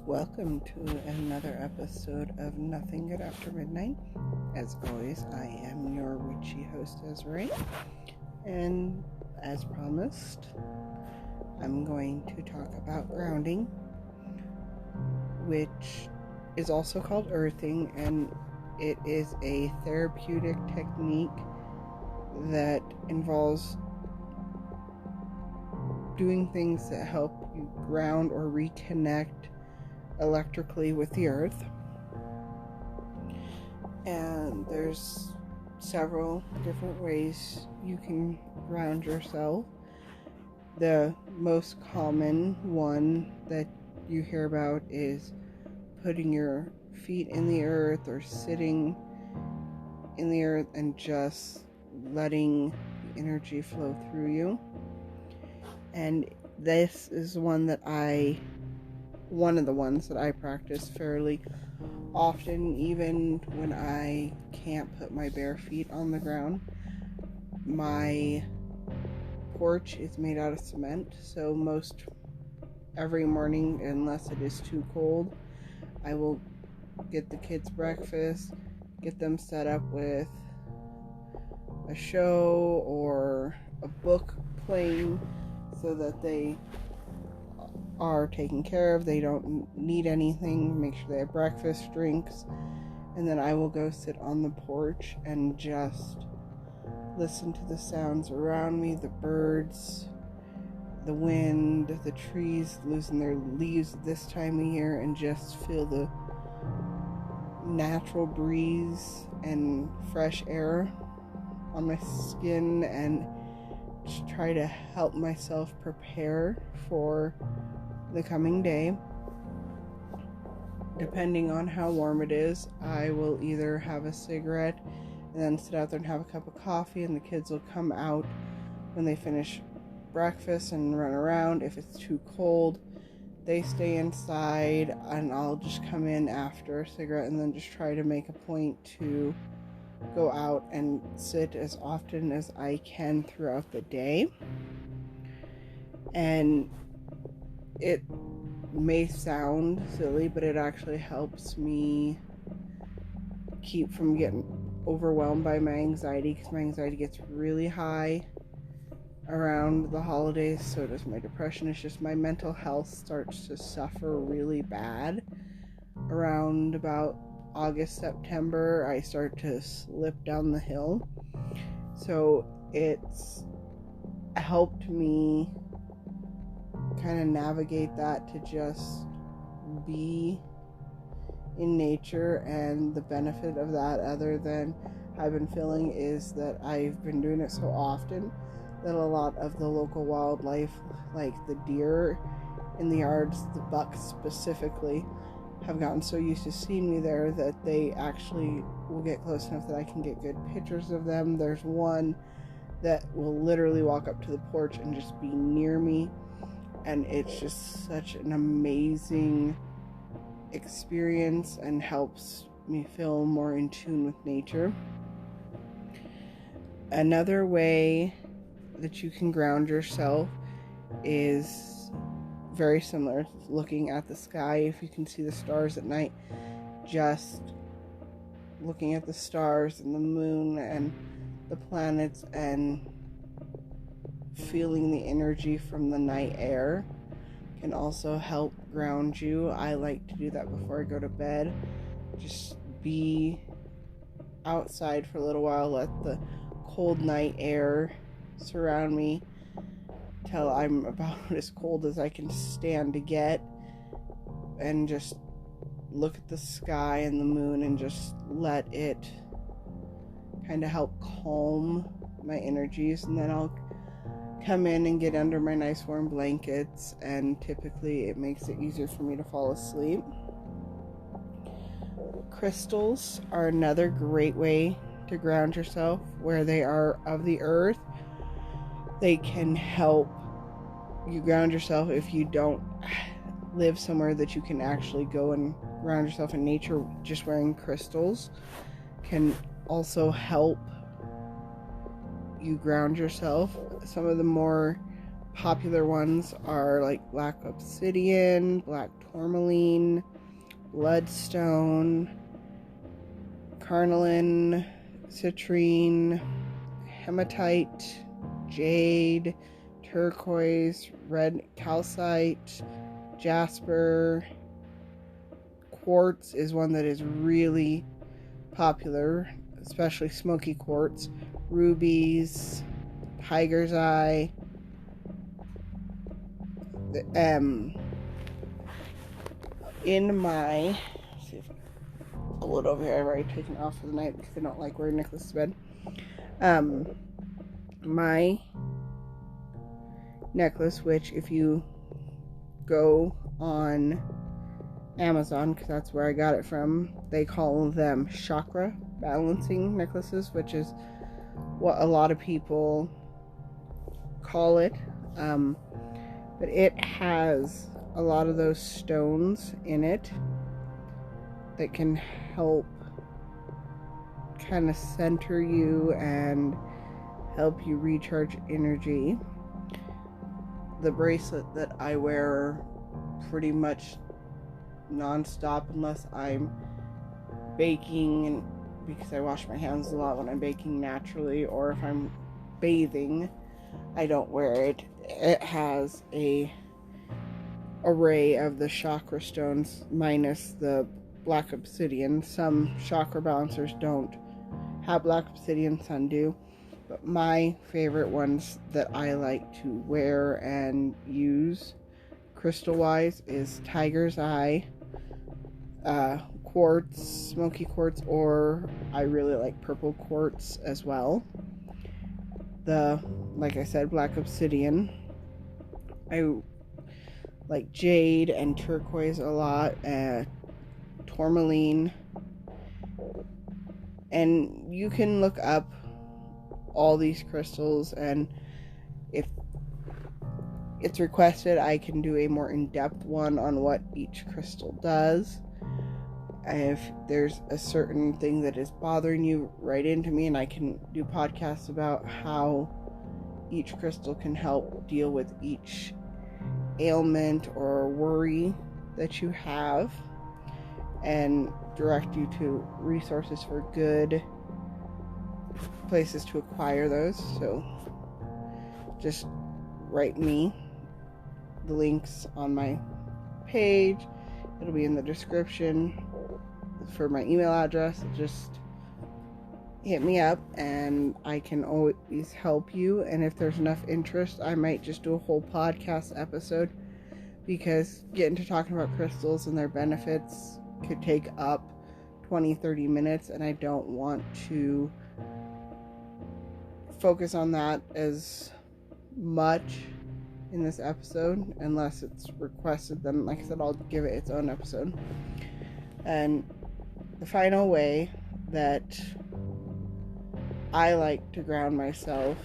Welcome to another episode of Nothing Good After Midnight. As always, I am your witchy host, Desiree. And as promised, I'm going to talk about grounding, which is also called earthing, and it is a therapeutic technique that involves doing things that help you ground or reconnect electrically with the earth. And there's several different ways you can ground yourself. The most common one that you hear about is putting your feet in the earth or sitting in the earth and just letting the energy flow through you. And this is one of the ones that I practice fairly often, even when I can't put my bare feet on the ground. My porch is made out of cement, so most every morning, unless it is too cold, I will get the kids breakfast, get them set up with a show or a book playing so that they are taken care of, they don't need anything, make sure they have breakfast, drinks, and then I will go sit on the porch and just listen to the sounds around me, the birds, the wind, the trees losing their leaves this time of year, and just feel the natural breeze and fresh air on my skin, and just try to help myself prepare for the coming day. Depending on how warm it is, I will either have a cigarette and then sit out there and have a cup of coffee, and the kids will come out when they finish breakfast and run around. If it's too cold, they stay inside, and I'll just come in after a cigarette and then just try to make a point to go out and sit as often as I can throughout the day. And it may sound silly, but it actually helps me keep from getting overwhelmed by my anxiety, because my anxiety gets really high around the holidays. So does my depression. It's just my mental health starts to suffer really bad around about August, September. I start to slip down the hill. So it's helped me kind of navigate that, to just be in nature. And the benefit of that, other than I've been feeling, is that I've been doing it so often that a lot of the local wildlife, like the deer in the yards, the bucks specifically, have gotten so used to seeing me there that they actually will get close enough that I can get good pictures of them. There's one that will literally walk up to the porch and just be near me, and it's just such an amazing experience and helps me feel more in tune with nature. Another way that you can ground yourself is very similar. Looking at the sky. If you can see the stars at night, just looking at the stars and the moon and the planets and feeling the energy from the night air can also help ground you. I like to do that before I go to bed. Just be outside for a little while, let the cold night air surround me till I'm about as cold as I can stand to get, and just look at the sky and the moon and just let it kind of help calm my energies. And then I'll come in and get under my nice warm blankets, and typically it makes it easier for me to fall asleep. Crystals are another great way to ground yourself, where they are of the earth. They can help you ground yourself if you don't live somewhere that you can actually go and ground yourself in nature. Just wearing crystals can also help you ground yourself. Some of the more popular ones are like black obsidian, black tourmaline, bloodstone, carnelian, citrine, hematite, jade, turquoise, red calcite, jasper. Quartz is one that is really popular, especially smoky quartz. Rubies, tiger's eye. In my, let's see if I pull it over here. I've already taken it off for the night because I don't like wearing necklaces to bed. My necklace, which if you go on Amazon, because that's where I got it from, they call them chakra balancing necklaces, which is what a lot of people call it. But it has a lot of those stones in it that can help kind of center you and help you recharge energy. The bracelet that I wear pretty much non-stop unless I'm baking, because I wash my hands a lot when I'm baking naturally, or if I'm bathing, I don't wear it. It has a array of the chakra stones minus the black obsidian. Some chakra balancers don't have black obsidian, some do. But my favorite ones that I like to wear and use crystal-wise is tiger's eye, quartz, smoky quartz, or I really like purple quartz as well. Like I said, black obsidian. I like jade and turquoise a lot, tourmaline. And you can look up all these crystals, and if it's requested, I can do a more in-depth one on what each crystal does. If there's a certain thing that is bothering you, write into me and I can do podcasts about how each crystal can help deal with each ailment or worry that you have, and direct you to resources for good places to acquire those. So just write me. The links on my page, it'll be in the description for my email address. Just hit me up and I can always help you. And if there's enough interest, I might just do a whole podcast episode, because getting to talking about crystals and their benefits could take up 20-30 minutes, and I don't want to focus on that as much in this episode unless it's requested. Then, like I said, I'll give it its own episode. And the final way that I like to ground myself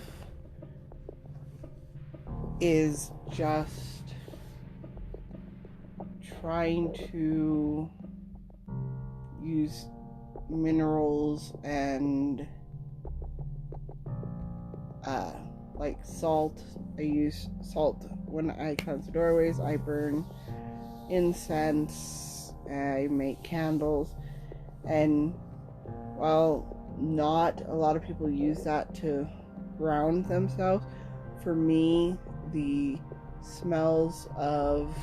is just trying to use minerals and like salt. I use salt when I cleanse the doorways. I burn incense. I make candles. And while not a lot of people use that to ground themselves, for me, the smells of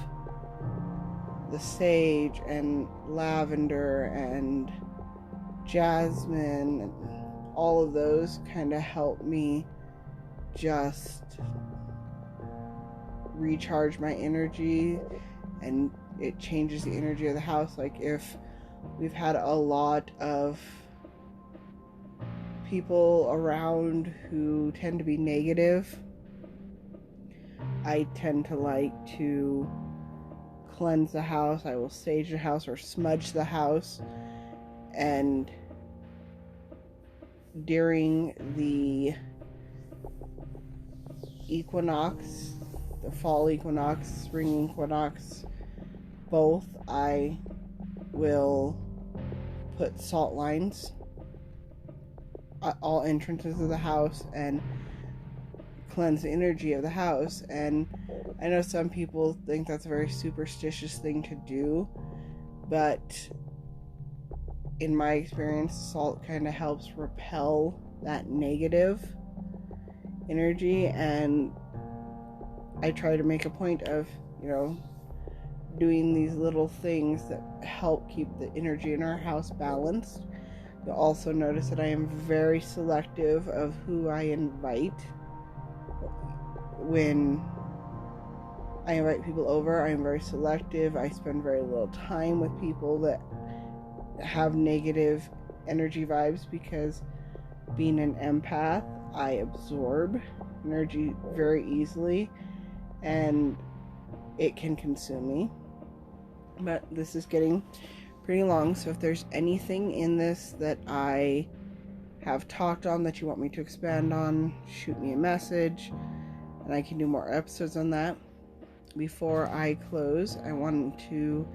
the sage and lavender and jasmine and all of those kind of help me just recharge my energy, and it changes the energy of the house. Like if we've had a lot of people around who tend to be negative, I tend to like to cleanse the house. I will sage the house or smudge the house. And during the equinox, the fall equinox, spring equinox, both, I will put salt lines at all entrances of the house and cleanse the energy of the house. And I know some people think that's a very superstitious thing to do, but in my experience, salt kind of helps repel that negative energy. And I try to make a point of, doing these little things that help keep the energy in our house balanced. You'll also notice that I am very selective of who I invite. When I invite people over, I am very selective. I spend very little time with people that have negative energy vibes, because being an empath, I absorb energy very easily and it can consume me. But this is getting pretty long, so if there's anything in this that I have talked on that you want me to expand on, shoot me a message and I can do more episodes on that. Before I close, I wanted to,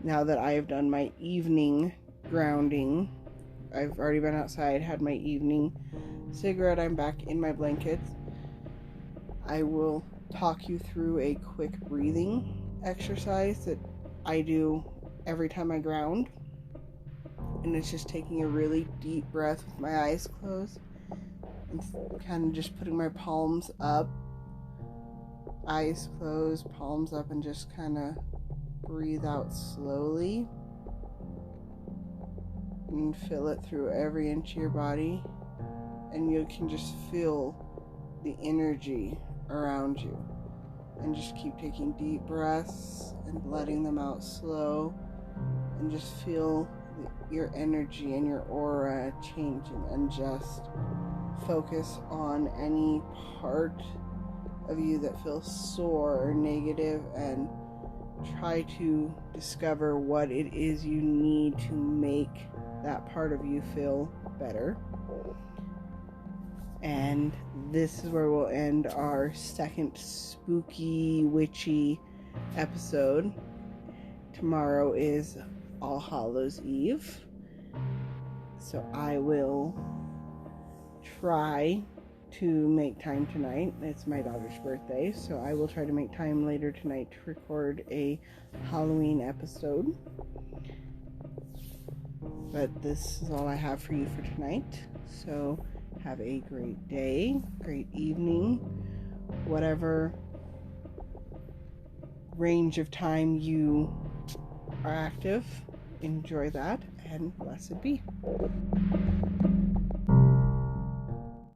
now that I have done my evening grounding, I've already been outside, had my evening cigarette, I'm back in my blankets, I will talk you through a quick breathing exercise that I do every time I ground. And it's just taking a really deep breath with my eyes closed and kind of just putting my palms up, eyes closed, palms up, and just kind of breathe out slowly and feel it through every inch of your body, and you can just feel the energy around you. And just keep taking deep breaths and letting them out slow, and just feel your energy and your aura changing, and just focus on any part of you that feels sore or negative, and try to discover what it is you need to make that part of you feel better. And this is where we'll end our second spooky, witchy episode. Tomorrow is All Hallows Eve, so I will try to make time tonight. It's my daughter's birthday, so I will try to make time later tonight to record a Halloween episode. But this is all I have for you for tonight, so have a great day, great evening, whatever range of time you are active. Enjoy that, and blessed be.